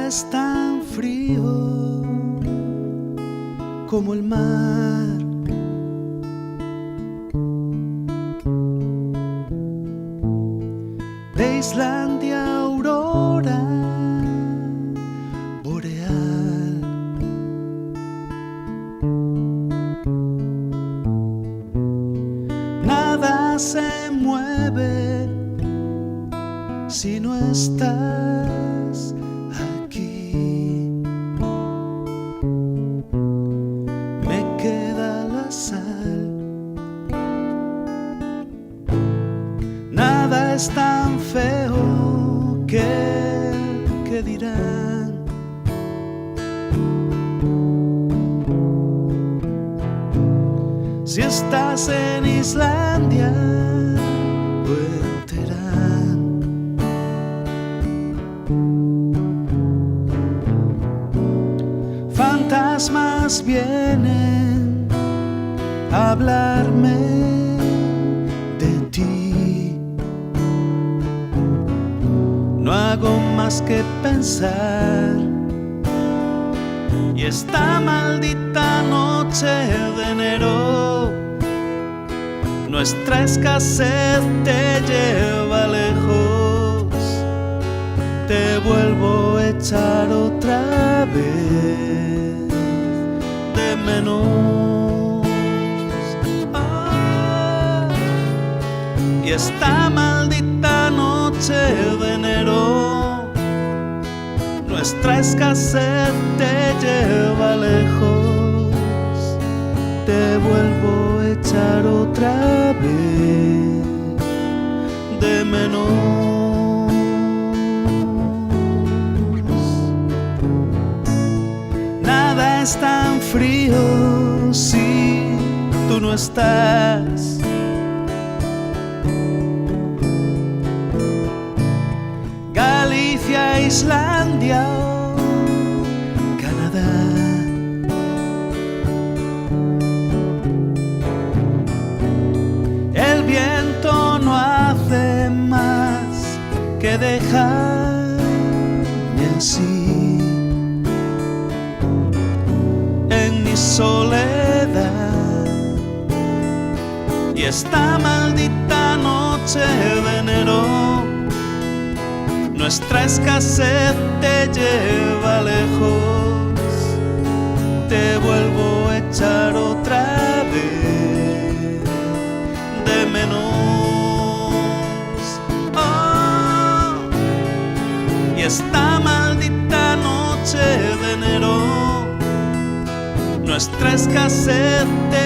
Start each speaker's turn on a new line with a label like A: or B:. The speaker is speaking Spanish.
A: es tan frío como el mar. De Islandia, aurora boreal. Nada se mueve si no estás aquí. Me queda la sal. Nada es tan feo que dirán. Si estás en Islandia o en Teherán. Fantasmas vienen a hablarme de ti. No hago más que pensar, y esta maldita noche de enero, nuestra escasez te lleva lejos. Te vuelvo a echar otra vez de menos. Y esta maldita noche de enero, nuestra escasez te lleva lejos. Te vuelvo a echar otra vez de menos. Nada es tan frío si tú no estás. Galicia, Islandia o Canadá. El viento no hace más que dejarme así en mi soledad. Y esta maldita noche de enero, nuestra escasez te lleva lejos. Te vuelvo a echar otra vez de menos. Y esta maldita noche de enero, nuestra escasez te